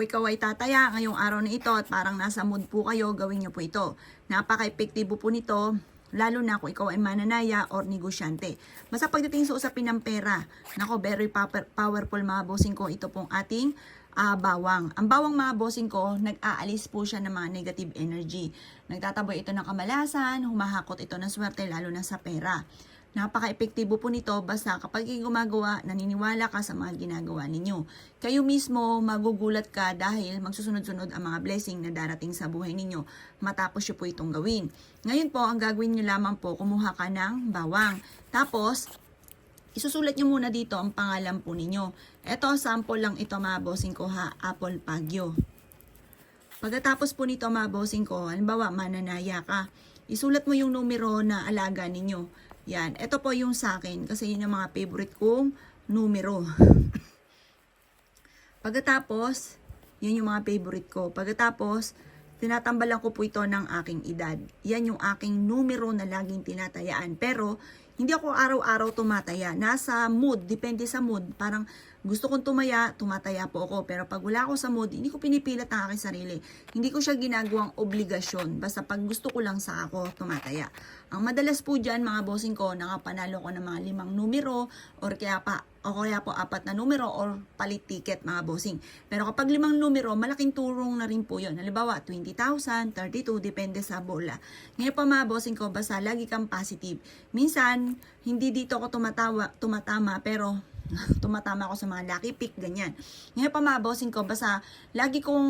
Ikaw ay tataya ngayong araw na ito at parang nasa mood po kayo, gawin niyo po ito. Napaka-epektibo po nito, lalo na kung ikaw ay mananaya or negosyante. Basta pagdating sa usapin ng pera, nako, very powerful mga bossing ko, ito pong ating bawang. Ang bawang mga bossing ko, nag-aalis po siya ng mga negative energy. Nagtataboy ito ng kamalasan, humahakot ito ng swerte lalo na sa pera. Napaka-epektibo po nito basta kapag gumagawa, naniniwala ka sa mga ginagawa ninyo. Kayo mismo magugulat ka dahil magsusunod-sunod ang mga blessing na darating sa buhay ninyo matapos nyo po itong gawin. Ngayon po, ang gagawin nyo lamang po, kumuha ka ng bawang. Tapos, isusulat nyo muna dito ang pangalan po ninyo. Ito, sample lang ito mga bossing ko ha, Apple Pagyo. Pagkatapos po nito mga bossing ko, halimbawa mananaya ka, isulat mo yung numero na alaga ninyo. Yan, ito po yung sa akin kasi yun yung mga favorite kong numero. Pagkatapos, yun yung mga favorite ko. Pagkatapos, tinatambalan ko po ito ng aking edad. Yan yung aking numero na laging tinatayaan. Pero, hindi ako araw-araw tumataya. Nasa mood, depende sa mood. Parang gusto kong tumataya po ako. Pero pag wala ako sa mood, hindi ko pinipilit ang aking sarili. Hindi ko siya ginagawang obligasyon. Basta pag gusto ko lang sa ako tumataya. Ang madalas po dyan mga bossing ko, nakapanalo ko ng mga 5 numero or kaya po 4 na numero or palit ticket mga bossing. Pero kapag 5 numero, malaking turong na rin po yun. Halimbawa, 20,000, 32, depende sa bola. Ngayon po mga bossing ko, basta lagi kang positive. Minsan, hindi dito ako tumatama, pero tumatama ako sa mga lucky pick, ganyan. Ngayon pa mga bossing ko, basta lagi kong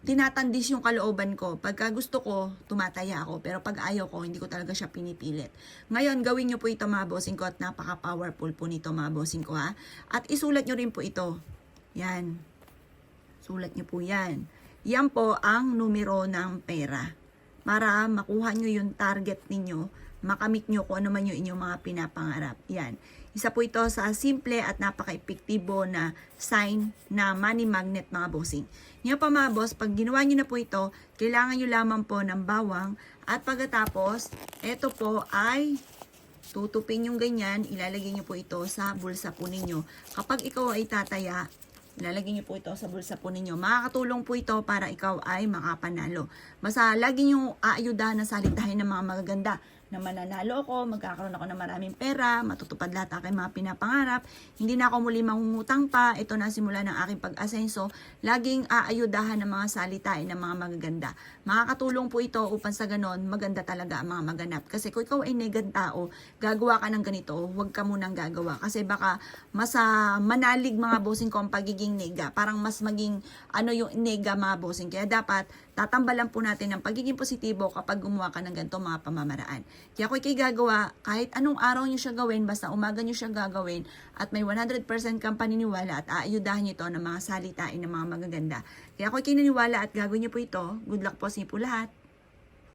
tinatandis yung kalooban ko. Pagka gusto ko, tumataya ako. Pero pag ayaw ko, hindi ko talaga siya pinipilit. Ngayon, gawin nyo po ito mga bossing ko at napaka-powerful po nito mga bossing ko ha. At isulat nyo rin po ito. Yan. Sulat nyo po yan. Yan po ang numero ng pera. Para makuha nyo yung target ninyo, makamit nyo kung ano man yung inyong mga pinapangarap. Yan. Isa po ito sa simple at napaka-epektibo na sign na money magnet mga bossing. Ngayon pa mga boss, pag ginawa nyo na po ito, kailangan nyo lamang po ng bawang at pagkatapos, ito po ay tutupin yung ganyan, ilalagay nyo po ito sa bulsa po ninyo. Kapag ikaw ay tataya, ilalagay nyo po ito sa bulsa po ninyo. Makakatulong po ito para ikaw ay makapanalo. Basta lagi nyo aayudahan na salitahin ng mga magaganda na mananalo ako, magkakaroon ako ng maraming pera, matutupad lahat ang aking mga pinapangarap, hindi na ako muli mangungutang pa, ito na simula ng aking pag-asenso, laging aayudahan ng mga salitain ng mga magaganda. Makakatulong po ito upang sa ganon, maganda talaga ang mga maganap. Kasi kung ikaw ay negang tao, gagawa ka ng ganito, huwag ka munang gagawa. Kasi baka mas manalig mga bossing ko ang pagiging nega. Parang mas maging yung nega mga bossing. Kaya dapat tatambalan po natin ang pagiging positibo kapag gumawa ka ng ganito mga pamamaraan. Kaya kung ikay gagawa, kahit anong araw nyo siya gawin, basta umaga nyo siya gagawin at may 100% kang paniniwala at aayudahan nyo ito ng mga salitain ng mga magaganda. Kaya kung ikay naniwala at gagawin nyo po ito, good luck po sa inyo po lahat.